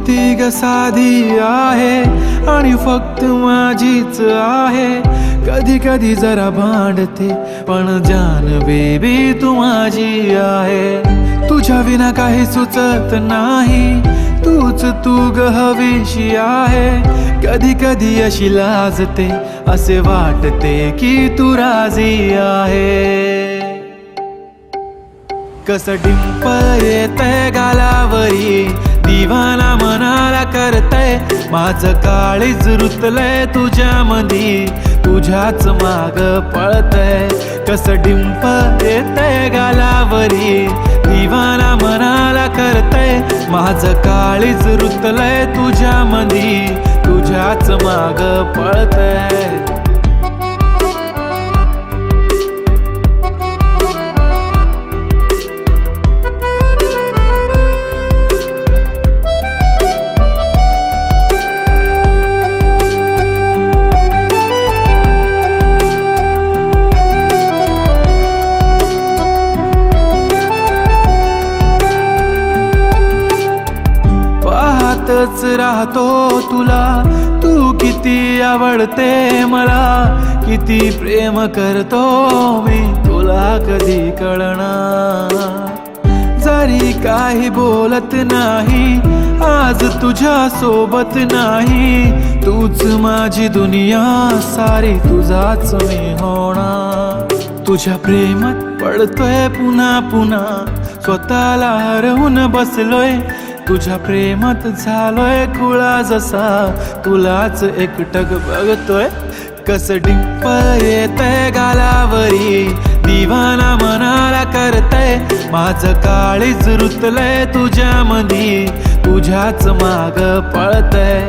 ती ग साधी आहे आणि फक्त माझीच आहे. कधी कधी जरा भांडते पण जान बेबी तू माझी आहे. तुझ्या विना काही सुचत नाही, तूच तू ग हवीशी आहे. कधी कधी अशी लाजते, असे वाटते की तू राजी आहे. कस डिंपल येतंय गालावरी, दिवाना मनाला करतय. माझं काळीज रुतलंय तुझ्यामधी, तुझ्याच माग पळतय. कस डिंपल येतंय गालावरी, दिवाना मनाला करतय. माझं काळीज रुतलंय तुझ्यामधी, तुझ्याच माग पळतय. राहतो तुला, तू किती आवडते मला, किती प्रेम करतो मी तुला कधी कळणार. जरी काही बोलत नाही, आज तुझ्या सोबत नाही. तूच माझी दुनिया सारी, तुझाच मी होणार. तुझ्या प्रेमात पडतोय पुन्हा पुन्हा, स्वतःला हरवून बसलोय. तुझ्या प्रेमात झालोय खुळा जसा, तुलाच एकटक बघतोय. कस डिंपल येतंय गालावरी, दिवाना मनाला करतय. माझं काळीज रुतलंय तुझ्यामधी, तुझ्याच माग पळतय.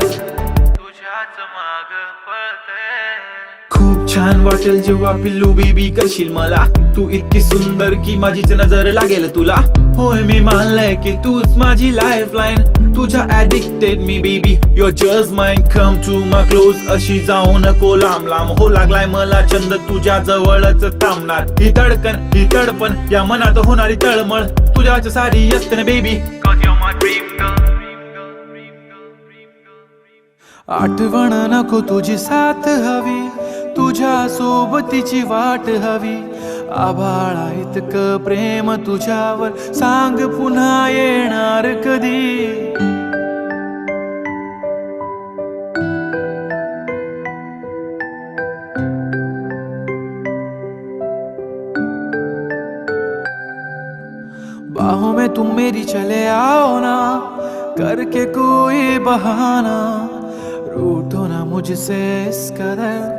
खूप छान वाटेल जेव्हा पिल्लू बेबी करशील मला. तू इतकी सुंदर की माझीच नजर लागेल तुला. होय मी मानलंय की तूच माझी लाईफलाईन, तुझ्या ऍडिक्टेड मी baby. Your just mine, come to my close. अशी जाऊ नको लांब लांब, हो लागलाय मला छंद तुझ्या जवळच थांबणार. ही धडकन ही तडपण, या मनात होणारी तळमळ, तुझ्याच सारी असते ना बेबी. आठवण नको तुझी साथ हवी, तुझ्या सोबतीची वाट हवी. आभाळा इतकं प्रेम तुझ्यावर, सांग पुन्हा येणार कधी. बाहों में तुम मेरी चले आओ ना, करके कोई बहाना. रूठो ना मुझसे इस कदर,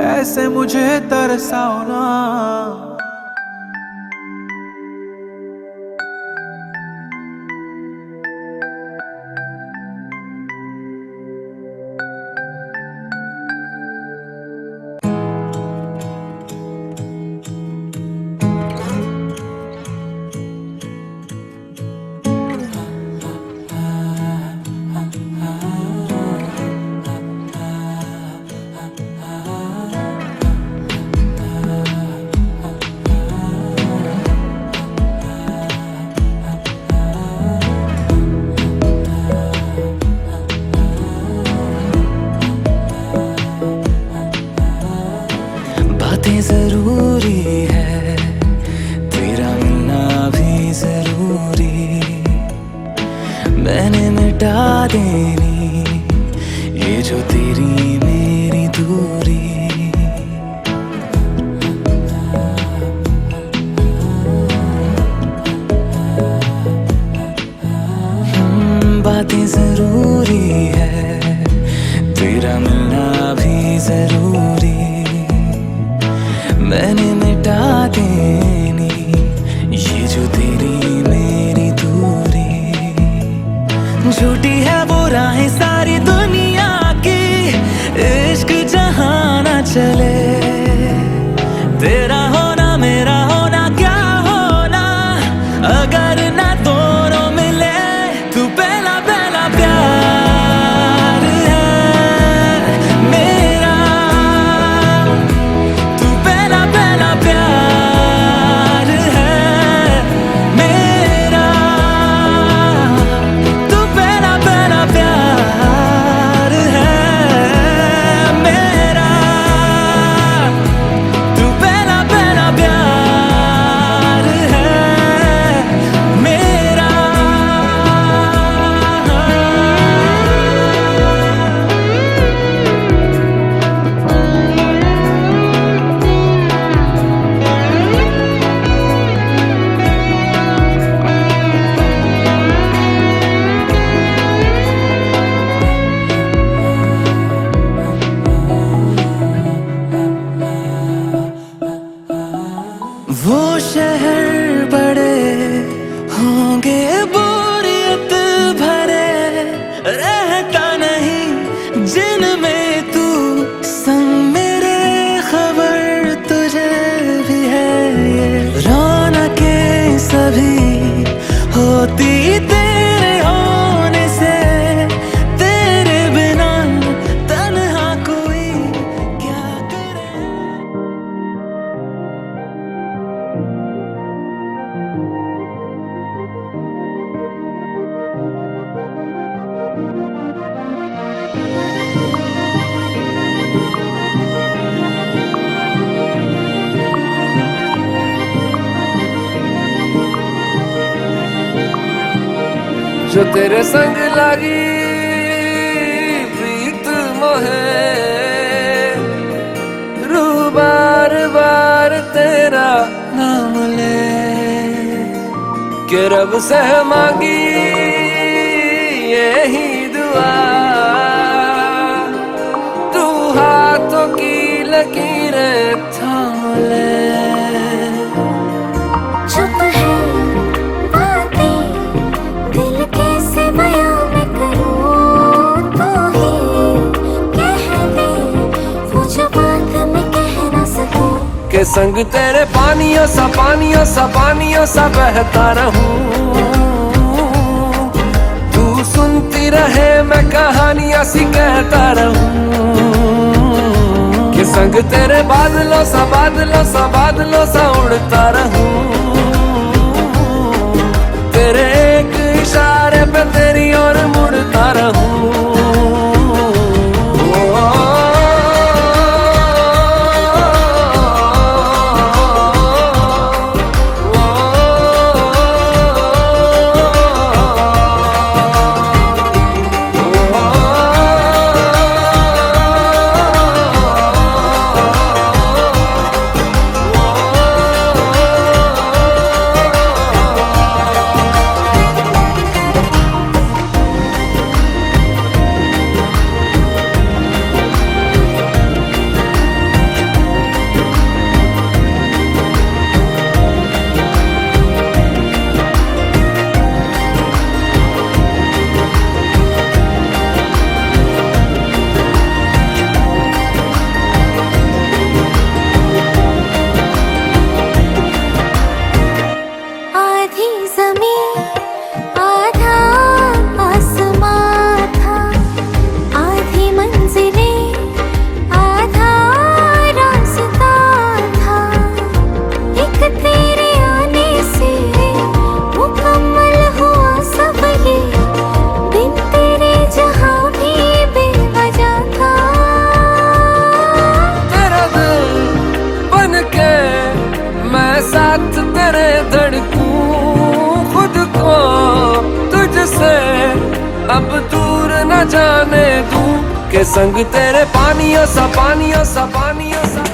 ऐसे मुझे तरसाओ ना. जरूरी है, तेरा मिलना भी जरूरी. मैंने मिटा देनी ये जो तेरी मेरी दूरी. बातें जरूरी है, तेरा मिलना भी जरूरी. मैंने मिटा देनी ये जो तेरी मेरी दूरी. झूठी है वो राहें सारी दुनिया की, इश्क जहां ना चले. तेरा होना मेरा होना क्या होना, अगर ना दोनों मिले. तू पहला पहला प्यार है मेरा, तू पहला पहला प्यार है मेरा. तू पहला पहला शहर बड़े होंगे बोरियत भरे, रहता नहीं जिनमें तू संग मेरे, खबर तुझे भी है ये रौनकें सभी होती तेरे होने से, तेरे बिना तन्हा कोई क्या करे। जो तेरे संग लगी प्रीत मोहे, रू बार बार तेरा नाम ले के रब से मांगी यही दुआ, तू हाथों की लकीरें थाम ले। चुप है बातें दिल कैसे बयां मैं करूं, तू ही कह दे वो जो बात मैं कह ना सकूं। के संग तेरे पानियों सा पानियों सा पानियों सा बहता रहूं, तू सुनती रहे मैं कहानियां सी कहता रहूं। के संग तेरे बादलों सा बादलों सा बादलों सा उड़ता रहूं, तेरे एक इशारे पे तेरी ओर मुड़ता रहूं। आधी ज़मीं आधा आसमां था, आधी मंजिलें आधा रास्ता था, एक तेरे आने से मुकम्मल हुआ सब ये, बिन तेरे जहां भी बेवजह था। तेरा दिल बन के मैं साथ तेरे धड़कूं, खुद को तुझसे अब दूर न जाने दूं। के संग तेरे पानियों सा पानियों सा पानियों सा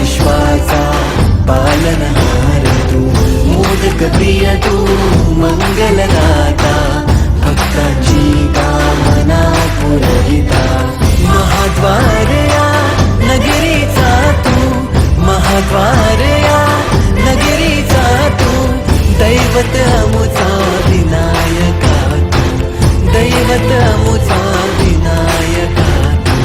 विश्वाचा पालनहार तू, मोदक प्रिय तू, मंगलदाता, भक्तांची कामना पुरविता, महाद्वार या नगरीचा तू, महाद्वार या नगरीचा तू, दैवत अमुचा विनायका तू, दैवत अमुचा विनायका तू.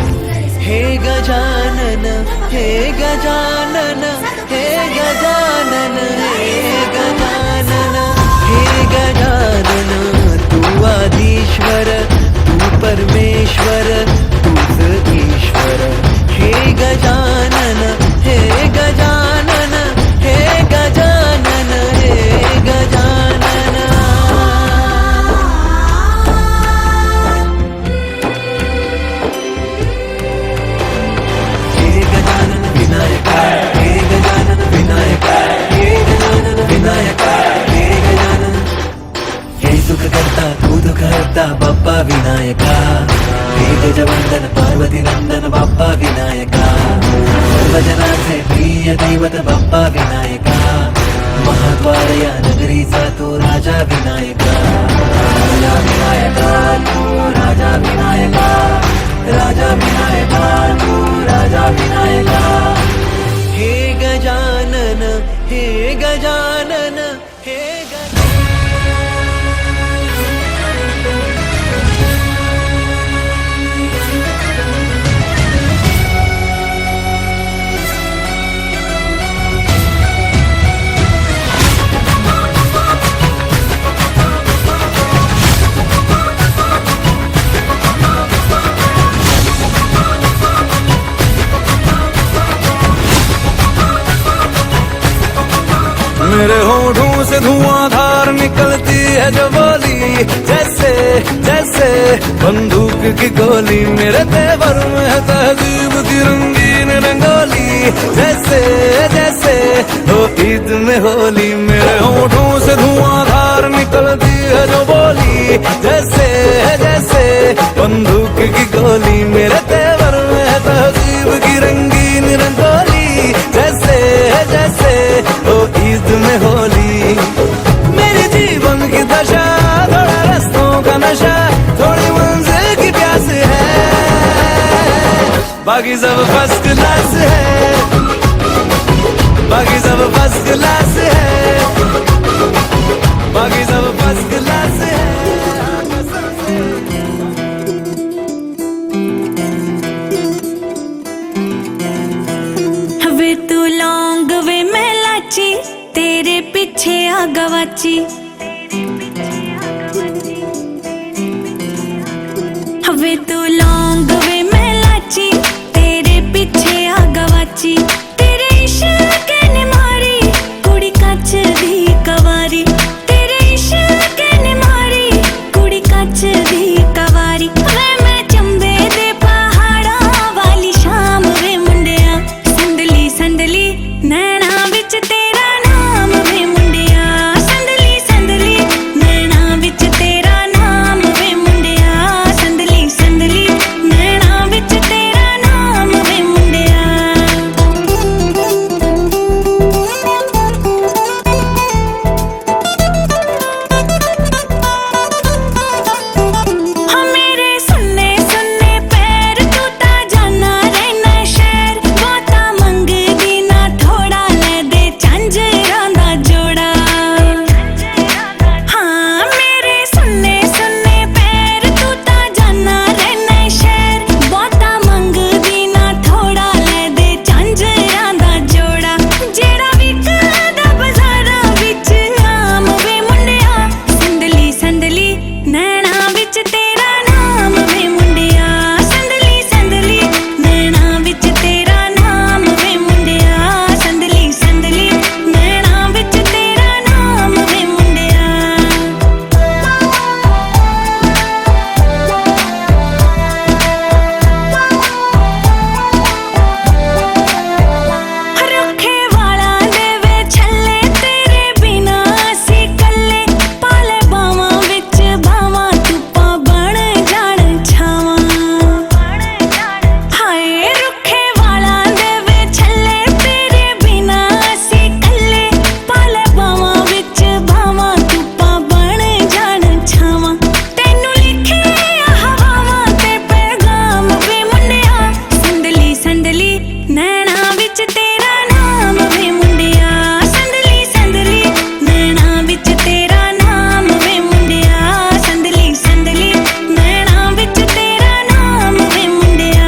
हे गजानन, हे गजानन, हे गजानन, हे गजानन, हे गजानन, तू आदिश्वर, तू परमेश्वर, तूच ईश्वर. हे गजानन, हे गजानन, हे गजानन, हे गजानन. हे गजानन विनायका, हे गजानन विनायका, हे गजानन विनायका, हे गजानन. हे सुख करता तू दुःख हरता बाप्पा विनायका, हे गजवंदन पार्वती नंदन बाप्पा विनायका, सर्वजनांचे प्रिय दैवत बाप्पा विनायका, महाद्वार या नगरीचा तो राजा विनायका, राजा विनायका तू, राजा विनायका, राजा विनायका तू, राजा विनायका. हे गजानन, हे गजानन, हे गजानन. मेरे होठों से धुआंधार निकलती है जो बोली, जैसे जैसे बंदूक की गोली. मेरे तेवर में है तहजीब की रंगीन रंगोली, जैसे जैसे हो ईद में होली. मेरे होठों से धुआंधार निकलती है जो बोली, जैसे जैसे बंदूक की गोली. मेरे तेवर में है तहजीब की रंगीन रंगोली, जैसे जैसे हो ईद में होली. मेरे जीवन की दशा थोड़ा रस्तों का नशा, थोड़ी मंजिल की प्यास है, बाकी सब फर्स्ट क्लास है, बाकी सब फर्स्ट क्लास है, बाकी सब फर्स्ट क्लास है. वे तू लौंग वे मैं लाची, तेरे पीछे आ गवाची. वे तू लौंग वे मैं लाची, तेरे पीछे आ गवाची. तेरे इश्क ने मारी कुड़ी कच दी कवारी, तेरे इश्क ने मारी कुड़ी कच दी कवारी. वे मैं चंबे दे पहाड़ा वाली शाम वे मुंडिया, संदली संदली नैना विच तेरा नाम वे मुंडिया, संदली संदली नैना विच तेरा नाम वे मुंडिया, संदली संदली विच तेरा नाम वे मुंडिया संदली संदली नैना विच तेरा नाम वे मुंडिया संदली संदली नैना विच तेरा नाम वे मुंडिया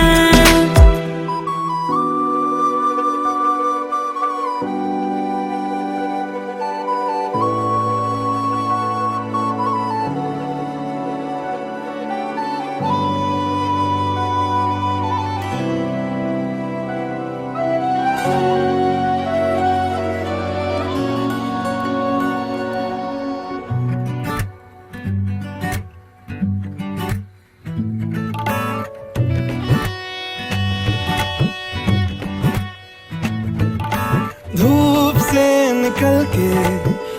धूप से निकल के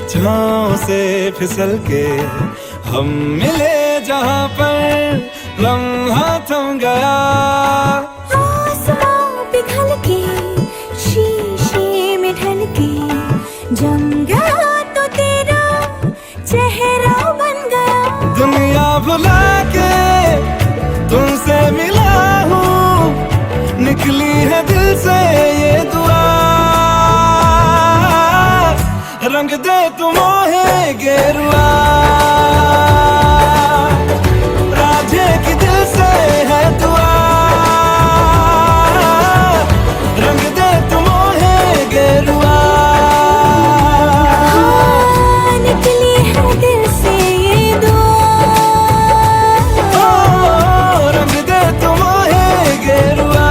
छाँव से फिसल के हम मिले जहाँ पर लम्हा थम गया आसमां पिघल के शीशे में ढल के जम गया तो तेरा चेहरा बन गया दुनिया भुला के तुमसे मिला हूँ निकली है दिल से ये दुआ रंग दे तुम मोहे गेरुआ राधे की दिल से है दुआ रंग दे तुम मोहे गेरुआ हाँ, निकली है दिल से ये दुआ रंग दे तुम मोहे गेरुआ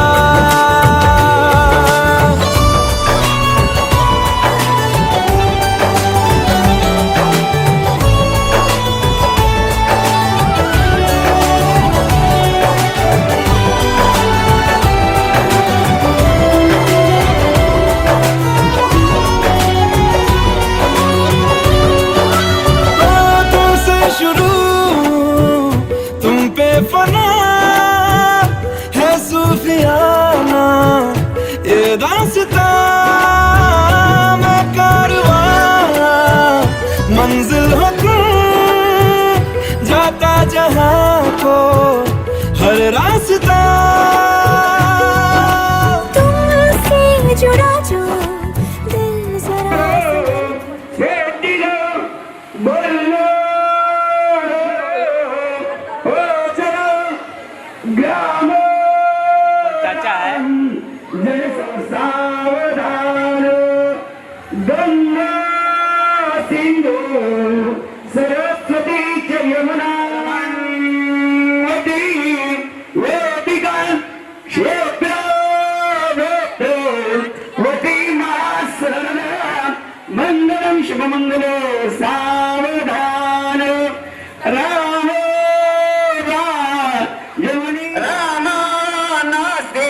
शुरू तुम पे फना है सूफियाना ये दास्तां मैं कारवां मंजिल हो तुम जाता जहां को हर रास्ता तुमसे जुड़ा जो दिल जरा चाचा है सावधान गंगा सिंधु सरस्वती च यमुना वेदिका क्षेत्र वती महासरण मंगलम शुभ मंगलो सावधान राम यमुनी रामानास्ते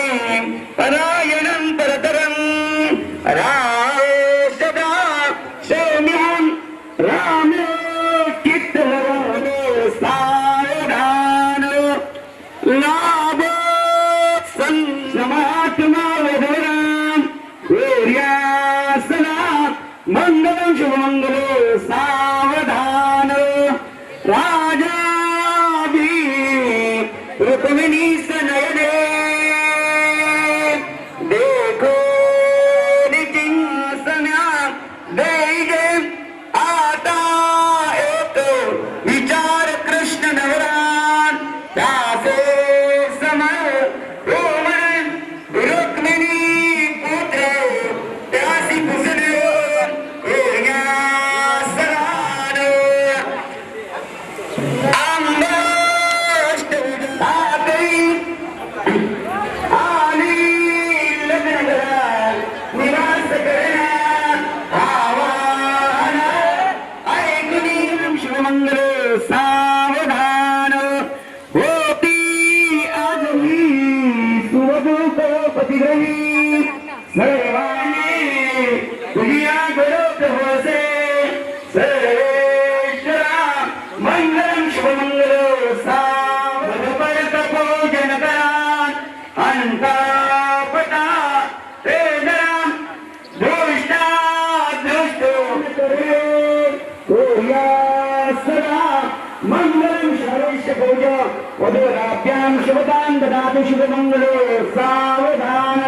परायणं परतरं राषदा सौम्यं राम चित्तवरो सावधान लाभो संसमात्मा वधुरां वीर्यासना मंगलं शुभमंगलो सावधान राजा रुक्मिणी सनयने देखो निजिंसना देगे आता एक विचार कृष्ण नवरान दासे समय रोमन रुक्मिणी पुत्र त्यासी कुशल सावधान होती आजही सुवधूपतिग्रही सर्वांनी तुझिया गरज होसे सर्वेश्वरा मंगलम शुभमंगल सावधपरत पूजन करा अंतापटा तेजरा दुष्टा दुष्टो मंगलम शरैश्च पूज वधुराभ्यां शुभदां ददातु शुभमंगलो सावधान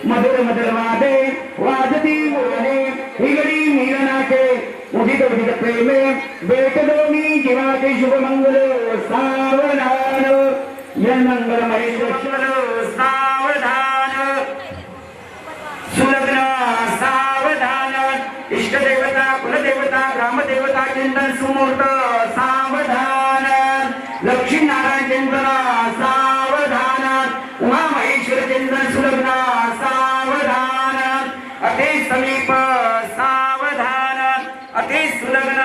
मधुर मधुर वादे वाजती मोहने हिगडी मिलनाचे उदित उदित प्रेमे भेट दोनी जीवाचे शुभ मंगल सावधान या मंगल महेश्वर सावधान सुलग्न सावधान इष्टदेवता कुलदेवता ग्रामदेवता चिंतन सुमूर्त सावधान लक्ष्मी नारायण चिंतन सावधान उमा महेश्वर चिंतन सुलग्न सावधान अति समीप सावधान अति सुलग्न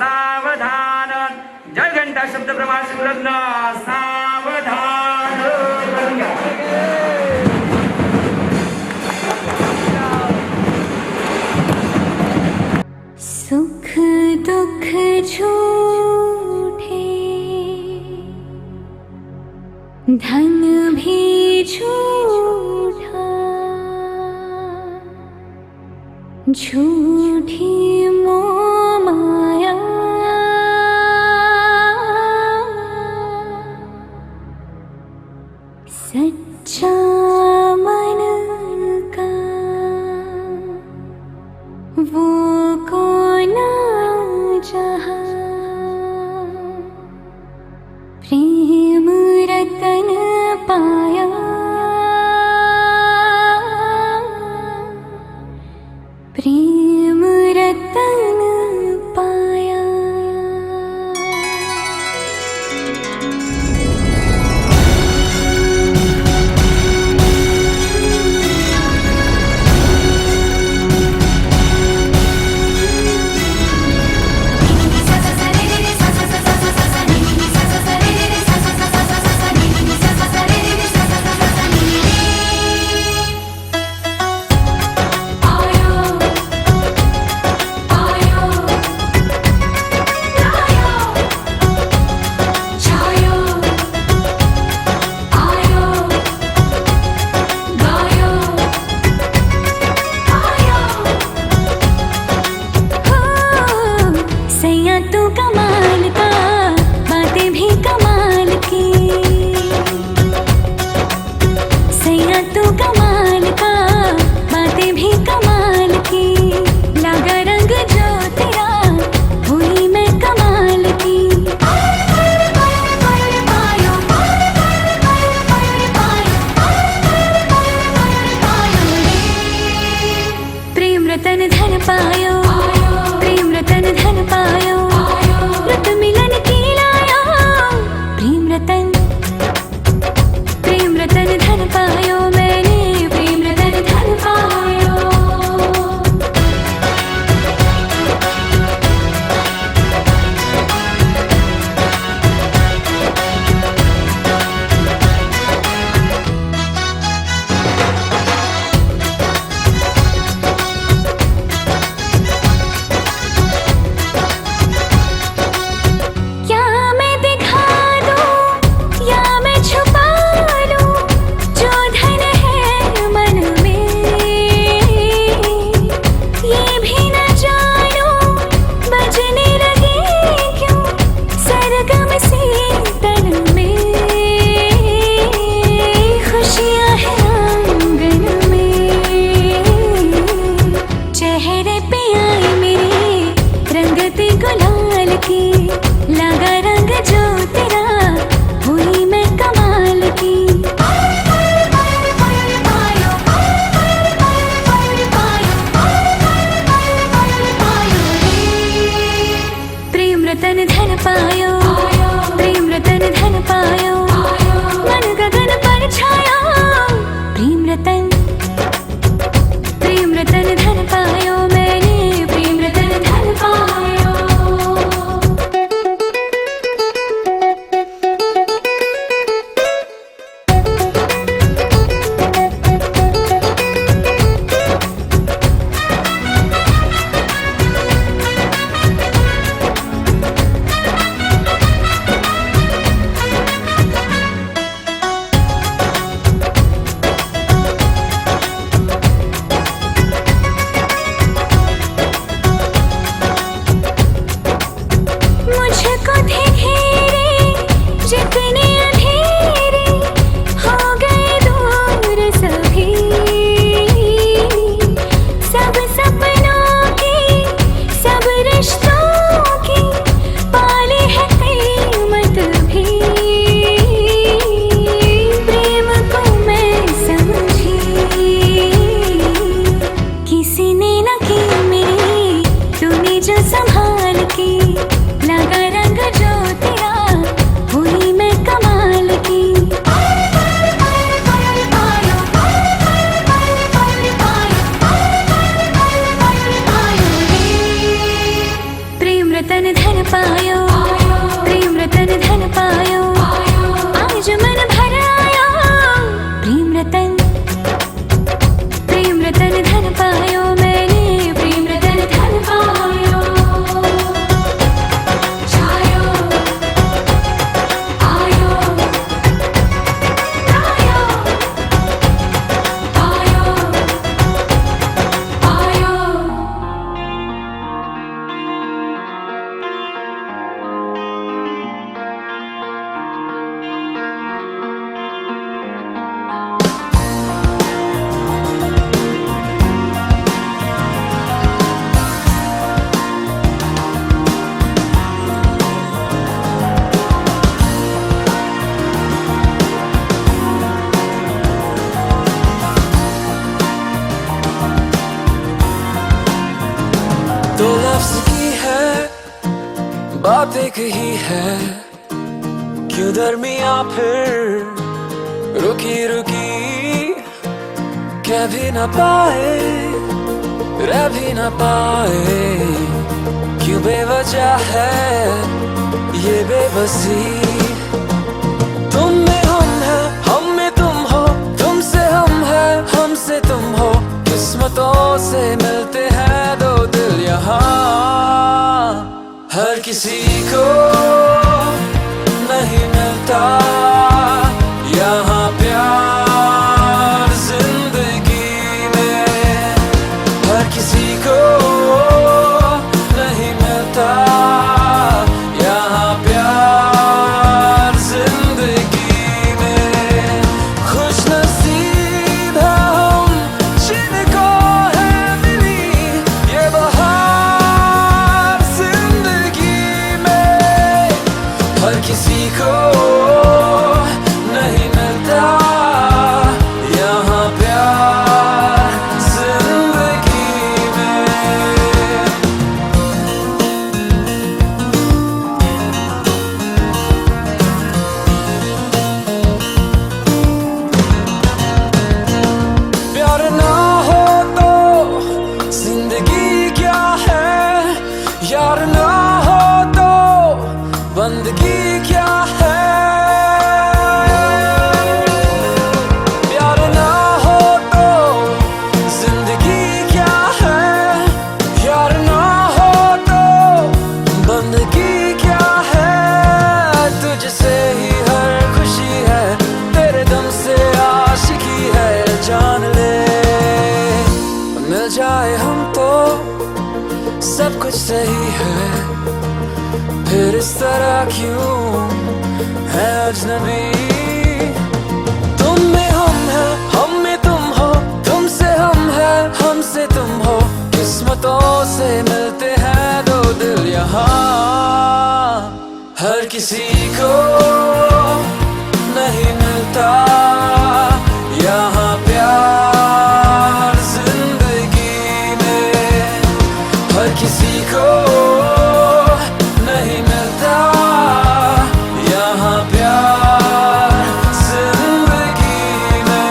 सावधान जय घंटा शब्द प्रमाण सुलग्न सावधान सुख दुख झूठे धन भी झूठा झूठी मोह माया सच्चा मन का वो कौन जहाँ प्रेम रतन पाया प्रेम रतन पाया दो लफ्ज की है बात एक ही है, क्यों दरमिया फिर रुकी रुकी, कह भी न पाए रह भी न पाए, क्यों बेवजह है ये बेबसी। तुम में हम है, हम में तुम हो, तुमसे हम है, हमसे तुम हो, किस्मतों से मिलते हैं दो दिल यहाँ। हर किसी को नहीं मिलता यहाँ प्यार जिंदगी में, हर किसी को नहीं मिलता यहाँ प्यार जिंदगी में। खुश नसीब है हम जिनको है मिली ये बहार जिंदगी में, हर किसी को नहीं मिलता यहाँ प्यार जिंदगी में। प्यार ना हो तो जिंदगी क्या है, यार ना हो तो बंदगी क्या है। प्यार ना हो तो जिंदगी क्या है, यार ना हो तो बंदगी क्या है। तुझसे ही हर खुशी है, तेरे दम से आशिकी है, जान ले मिल जाए हम तो सब कुछ सही है, फिर इस तरह क्यों है अजनबी। तुम में हम है, हम में तुम हो, तुमसे हम है, हमसे तुम हो, किस्मतों से मिलते हैं दो दिल यहाँ। हर किसी को नहीं मिलता यहाँ प्यार जिंदगी में, हर किसी को नहीं मिलता यहाँ प्यार जिंदगी में।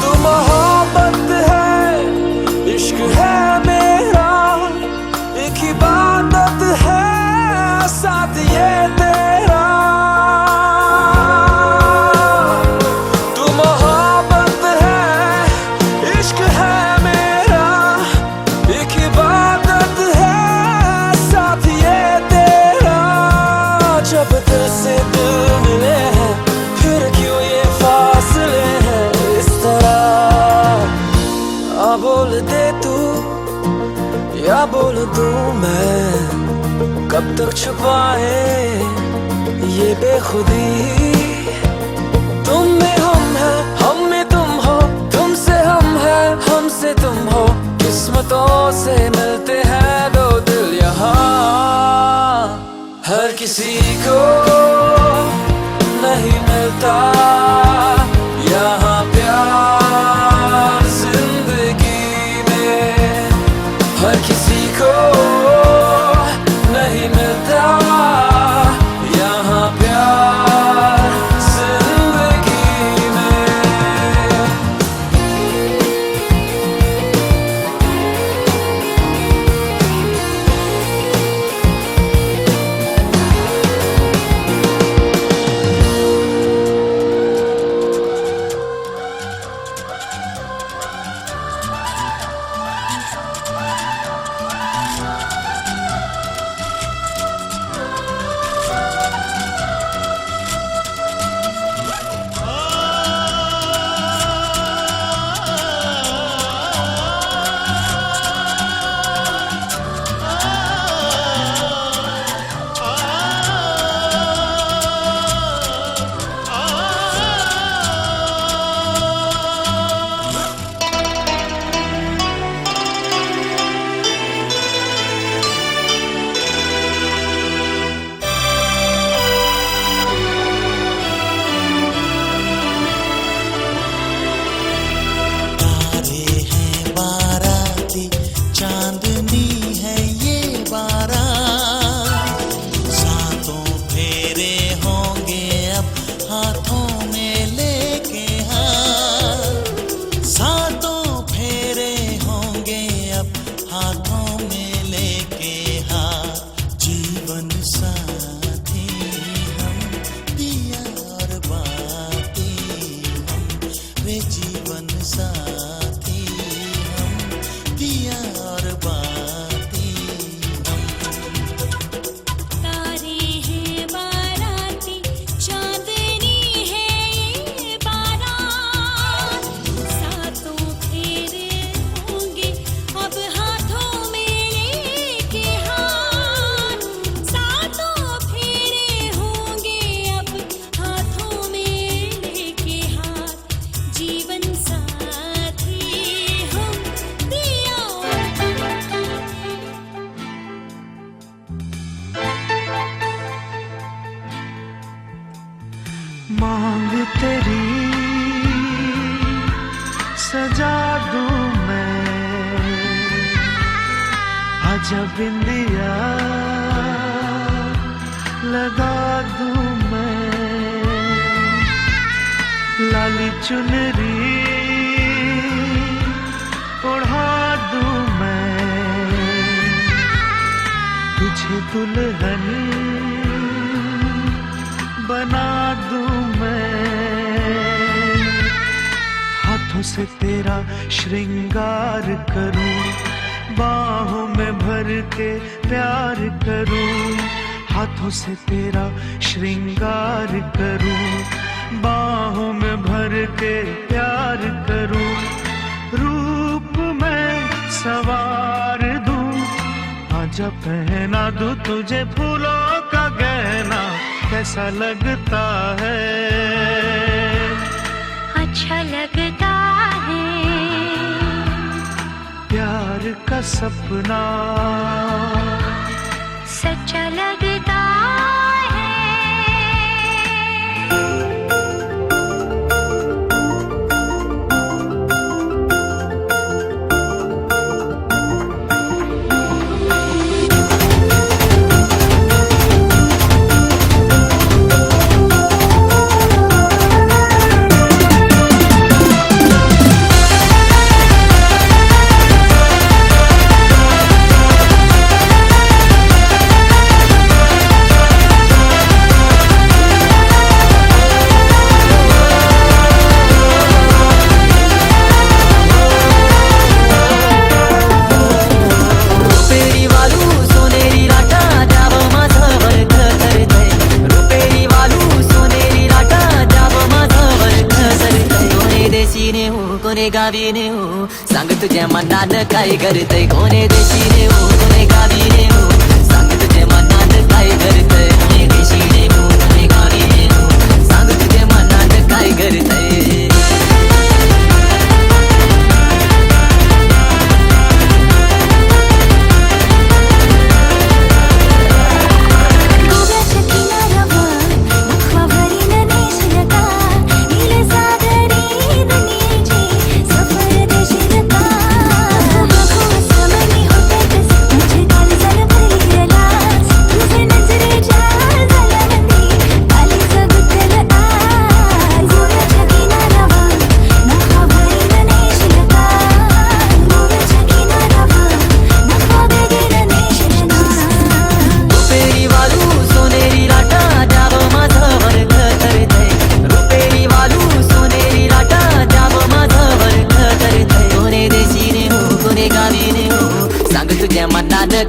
तू मोहब्बत है, इश्क है मेरा, एक इबादत है साथ ये तेरा। तू मोहब्बत है, इश्क है मेरा, एक इबादत है साथ ये तेरा। जब दिल से दिल मिले हैं, फिर क्यों ये फासले हैं इस तरह। आ बोल दे तू या बोल दूं मैं, कब तक छुपाए ये बेखुदी। तुम में हम है, हम में तुम हो, तुमसे हम है, हमसे तुम हो, किस्मतों से मिलते हैं दो दिल यहाँ। हर किसी को नहीं मिलता यहाँ प्यार जिंदगी में, हर किसी को नहीं मिलता यहाँ प्यार जिंदगी में। मांग तेरी सजा दूं मैं, आजा बिंदिया लगा दूं मैं, लाली चुनरी ओढ़ा दूं मैं, तुझे दुल्हन बना दूं मैं, हाथों से तेरा श्रृंगार करूं, बाहों में भर के प्यार करूं, हाथों से तेरा श्रृंगार करूं, बाहों में भर के प्यार करूं, रूप में सवार दूं, आजा पहना दूं तुझे फूलों का गहना, कैसा लगता है, अच्छा लगता है, प्यार का सपना सच्चा लगता है। कोणे गावीने हो सांग तुझ्या मनात काय करतय, कोणे देशीने हो कोणे गावीने हो सांग तुझ्या मनात काय करतय, कोणे देशीने हो कोणे गावीने हो सांग तुझ्या मनात काय करतय।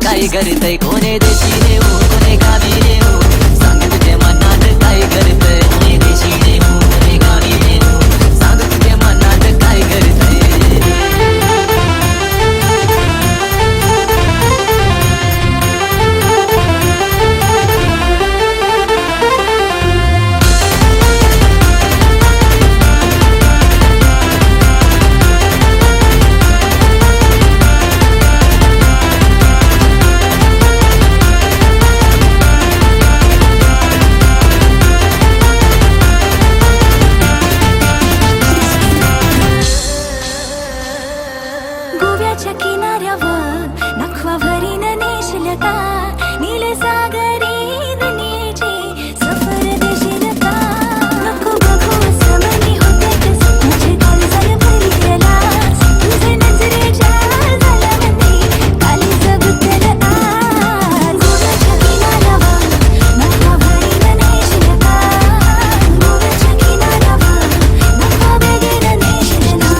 काय करतय, कोणे देशीने हो कोणे गावीने हो सांग तुझ्या मनात काय करतय, कोणे देशीने हो कोणे गावीने हो सांग तुझ्या मनात काय करतय। गोव्याच्या किनाऱ्यावर नखवा भरीन नेशील का, नील सागरी दुनियेची सफर देशील का, नको बघू समनी होते कस तुझे काळजाला भरी गेलास, तुझे नजरेच्या झाल्यामध्ये काळीज गुंतल आज, गोव्याच्या किनाऱ्यावर नखवा भरीन नेशील का, गोव्याच्या किनाऱ्यावर नखवा भरीन नेशील का।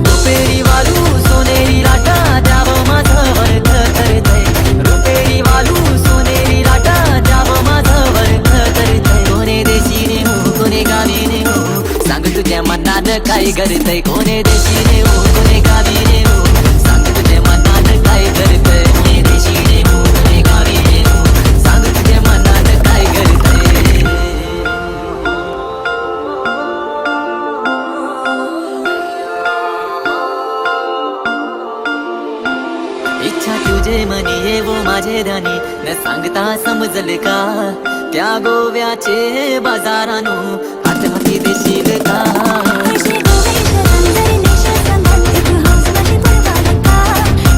रुपेरी वालू सोनेरी लाटा द्याव माझं वर्थ करतय, रुपेरी वालू सोनेरी लाटा द्याव माझं वर्थ करतय, कोणे देशीने हो कोणे गावीने हो सांग तुझ्या मनात काय करतय, कोणे देशीने हो कोणे गावीने हो सांग तुझ्या मनात काय करतय, कोणे देशीने हो कोणे गावीने हो सांग तुझ्या मनात काय करतय। इच्छा तुझे मनी ये वो माझे राणी न सांगता समजल का, त्या गोव्याचे बाजारानो हात हाती देशील का पैसे गोवेश सुंदर नेश संबंधित हौस माझी पुरवाल का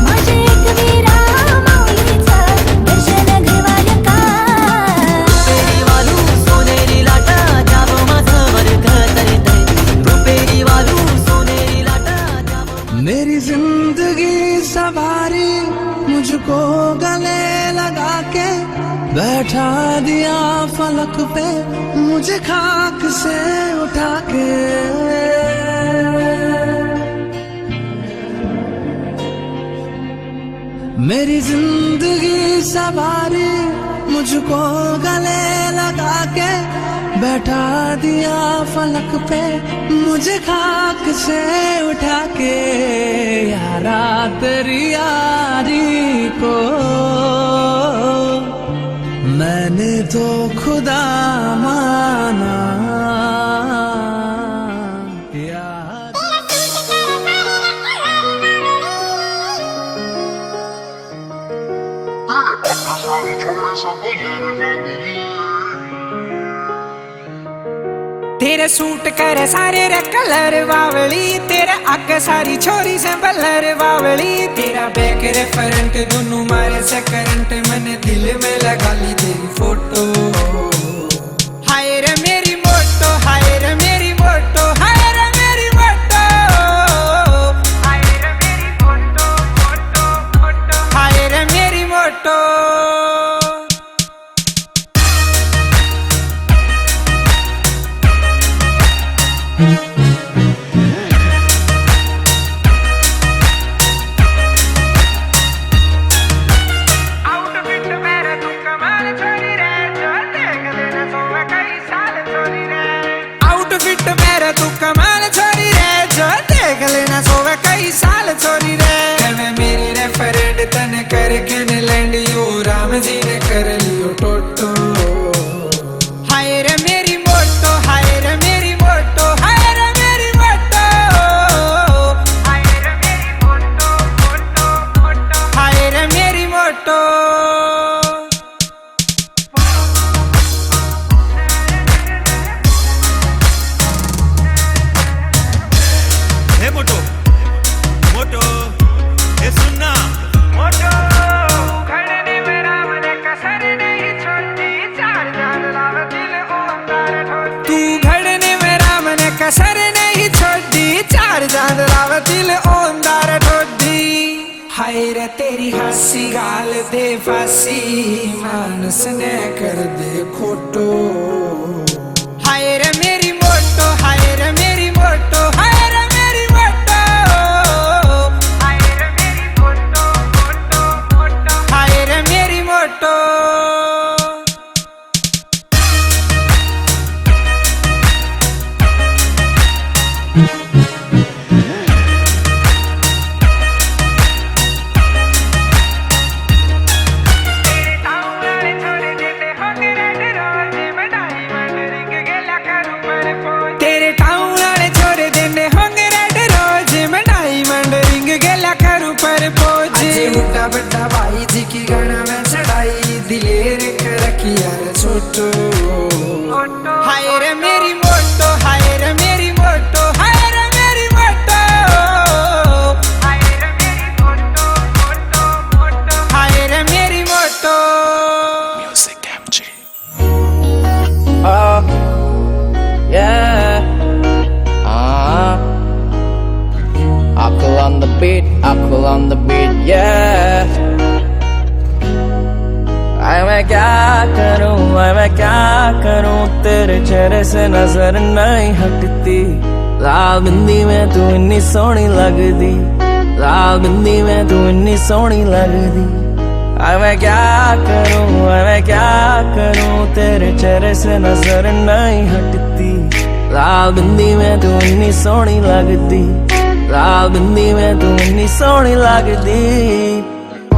माझे एक वीरा माऊलीचा दर्शन घ्यावाल का रुपेरी वालू सोनेरी लाटा द्यावं माझं वर्ग तरी रुपेरी वालू सोनेरी लाटा द्यावं मेरी जिंदगी सवारी मुझको गले लगा के बैठा दिया फलक पे मुझे खाक से उठा के मेरी जिंदगी सवारी मुझको गले लगा के बैठा दिया फलक पे मुझे खाक से उठा के यारा तेरी यारी को मैंने तो खुदा माना यार तेरे सूट करे सारे रे कलर बावली तेरा अक सारी छोरी से बलर बावली तेरा बैक रे फ्रंट दोनों मारे से करंट मैंने दिल में लगा ली तेरी फोटो हाय रे मेरी मोटो हाय रे मेरी मोटो हाय रे मेरी मोटो हाय रे मेरी मोटो मोटो मोटो हाय रे मेरी मोटो आउटफिट मेरा तू कमाल छोरी रे जो देख लेना सोवे कई साल छोरी रे मैं मेरी रेफरेंट तने करके ने लैंड यू राम जी ने कर लियो टोटो हाय रे मेरी मोटो हाय रे मेरी मोटो हाय रे मेरी मोटो हाय रे मेरी मोटो मोटो मोटो हाय रे मेरी मोटो मोटो मोटो ये सुनना मोटो घड़ने में राम ने कसर नहीं छोड़ी चार जान लाव दिल ओंदार ठोड़ी तू घड़ने में राम ने कसर नहीं छोड़ी चार जान लाव दिल ओंदार ठोड़ी हाय रे तेरी हंसी गाल दे फांसी मानस ने कर दे खोटो हाय रे मेरी मोटो हाय रे मेरी मोटो हाय रे मेरी मोटो हाय रे मेरी मोटो मोटो मोटो हाय रे मेरी मोटो तेरे टाउन वाले छोरे देने होंगे रेड रोज मैं डायमंड रिंग गेला करूं पर पोज मुद्दा बड़ा भाई जी की गाना में चढ़ाई दिलेर कर रखी यार छोटो हाय रे मेरी मोटो हाय रे मेरी मोटो हाय रे मेरी मोटो हाय रे मेरी मोटो मोटो मोटो हाय रे मेरी मोटो Yeah. Akıl on the beat, akıl on the beat, yeah. आए मैं क्या करूं तेरे चेहरे से नजर नहीं हटती लाल बिंदी में तू इन्नी सोहनी लगदी लाल बिंदी में तू इन्नी सोहनी लगदी आए मैं क्या करूं तेरे चेहरे से नजर नहीं हटती लाल बिंदी में तू इन्नी सोहनी लगदी लाल बिंदी में तू इन्नी सोहनी लगदी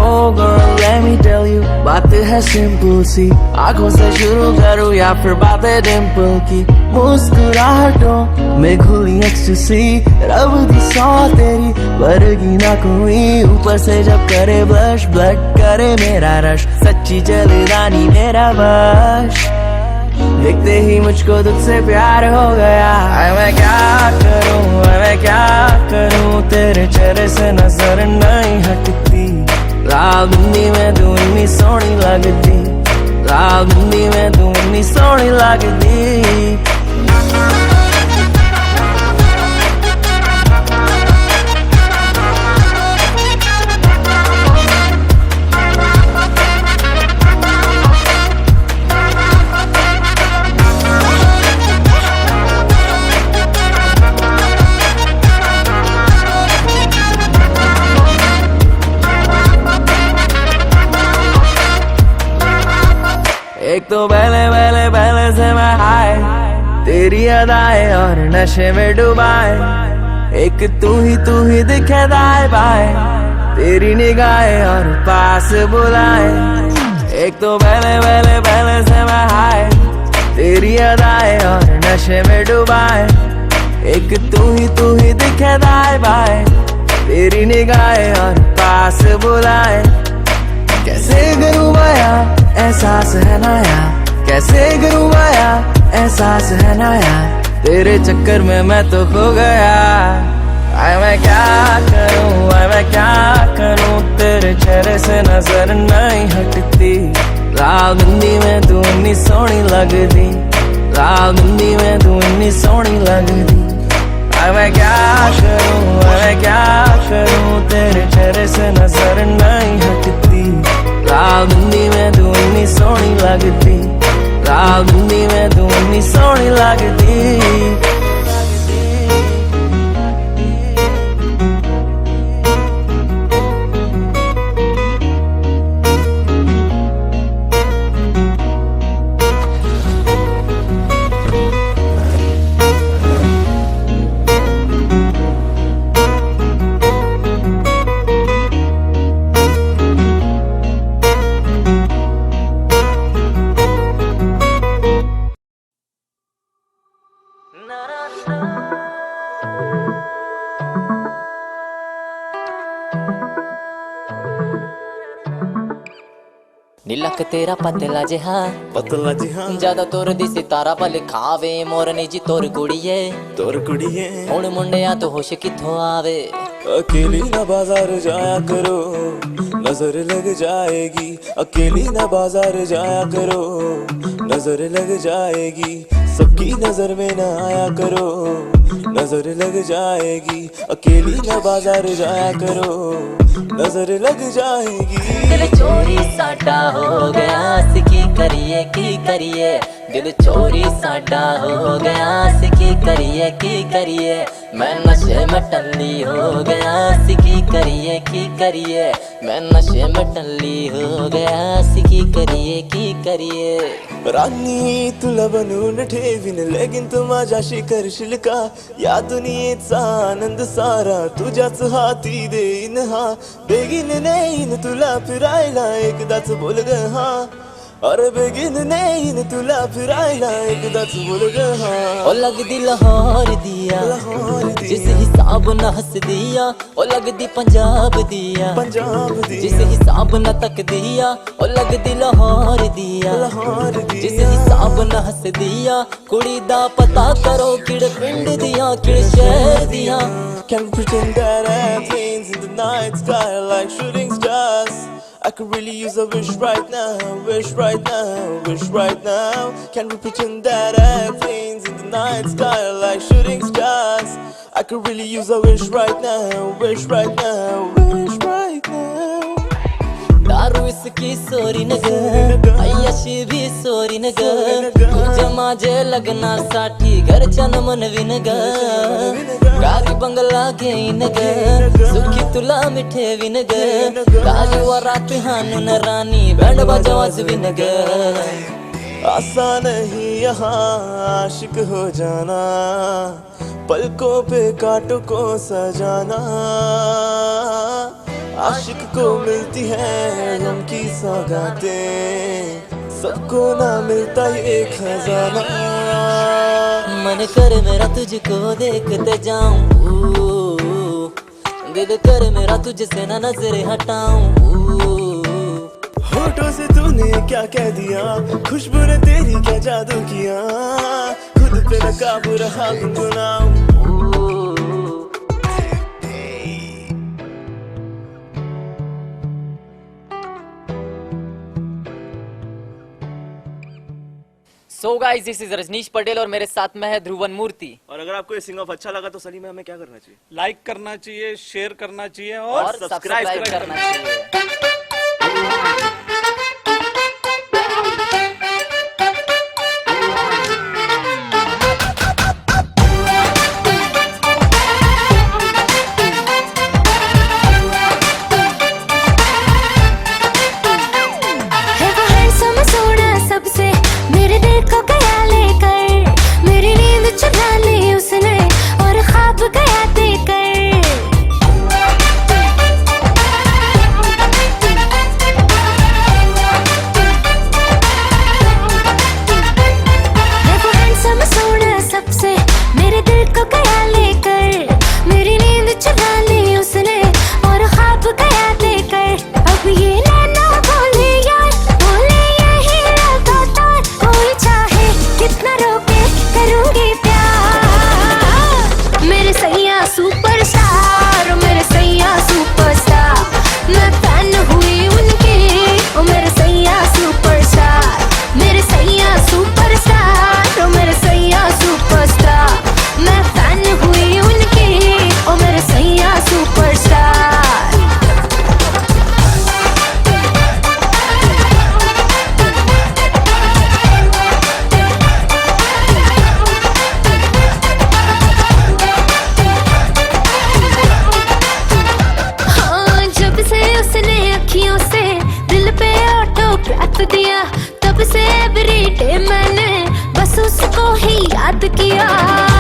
Oh girl, let me tell you, बात है सिंपल सी आंखों से शुरू करूँ या फिर बातें डिम्पल की मुस्कुराहटों में खुली एक्सटेसी रब दी सौ तेरी वर्गी ना कोई ऊपर से जब करे ब्लश ब्लड करे मेरा रश सच्ची जलदानी मेरा बश देखते ही मुझको तुझसे प्यार हो गया। मैं क्या करूं, मैं क्या करूं, तेरे चेहरे से नजर नहीं हटती। लाल बिंदी में तू इतनी सोहनी लगदी, लाल बिंदी में तू इतनी सोहनी लगदी। एक तो पहले से मैं हाय, तेरी अदाएं और नशे में डुबाए। एक तू ही दिखे दाएं बाएं, तेरी निगाहें और पास बुलाए। एक तो पहले से मैं हाय, तेरी अदाएं और नशे में डुबाए। एक तू ही दिखे दाएं बाएं, तेरी निगाहें और पास बुलाए। कैसे करूँ बया एहसास है नया, कैसे करूँ बया एहसास है नया, तेरे चक्कर में मैं तो खो गया। आए मैं क्या करूँ, आए मैं क्या करूँ, तेरे चेहरे से नजर नहीं हटती। लाल बिंदी में तू इतनी सोहनी लगदी, लाल बिंदी में तू इतनी सोहनी लगदी। आए मैं क्या करूँ, आए मैं क्या करूँ, तेरे चेहरे से नजर नहीं हटती। लाल बिंदी में तू इतनी सोहनी लगदी, लाल बिंदी में तू इतनी सोहनी लगदी। नीलक तेरा पतला जिहा ज्यादा तुर दी सितारा पल खावे। मोरनी जी तोर कुड़िए हुण मुंडिया तो होश किथों आवे। अकेली ना बाजार जाया करो, नजर लग जाएगी। अकेली ना बाजार जाया करो, नजर लग जाएगी। सबकी नजर में ना आया करो, नजर लग जाएगी। अकेली ना बाजार जाया करो, नजर लग जाएगी। दिल चोरी साडा हो गया, की करिए दिल चोरी साडा हो गया। की करिए मैं नशे में टल्ली हो गया। की करिए मैं नशे में टल्ली हो गया। की करिए रानी तुला बनवून ठेवीन लगीन तू माझ्या शिखरशील का। या दुनियेचा आनंद सारा तुझ्याच हाती देईन हा। बेगीन नेईन तुला फिरायला एकदाच बोल ग हा। अरे बेगीन नेईन तुला फिरायला एकदाच बोल ग हा। ओ लगदी लाहौर दिया जिस हिसाब न हंस दिया। ओ लगदी पंजाब दिया जिस हिसाब न तक दिया। ओ लगदी लाहौर दिया जिस हिसाब न हंस दिया। कुड़ी दा पता करो किड़ पिंड दिया किड़ शहर दिया। Can pretend that airplanes in the night sky are like shooting stars. I could really use a wish right now, wish right now, wish right now. Can we pretend that airplanes in the night sky are like shooting stars? I could really use a wish right now, wish right now, wish right now. दारू इसकी sorry नग अय्याशी भी sorry नग। तुझे माझे लग्ना साठी घरच्यान मनवी नग। गाडी बंगला घेईन ग सुखी तुला मिठे विनग। गाडी वरात हाणून राणी बँड बाजा वाजवीन ग। आसान नहीं यहाँ आशिक हो जाना, पलकों पे कांटों को सजाना। आशिक को मिलती है गम की सौगातें, सबको ना मिलता ये खजाना। मन कर मेरा तुझको देखते जाऊं, दिल कर मेरा तुझसे ना नजर हटाऊं। होठों से तूने क्या कह दिया, खुशबू ने तेरी क्या जादू किया, खुद पे न काबू रहा गुनगुनाऊं। So guys, this is Rajneesh Patel और मेरे साथ में है ध्रुवन मूर्ति। और अगर आपको ये सिंग ऑफ अच्छा लगा तो सलीम हमें क्या करना चाहिए? लाइक करना चाहिए, शेयर करना चाहिए और सब्सक्राइब करना चाहिए। तब से एवरीडे मैंने बस उसको ही याद किया।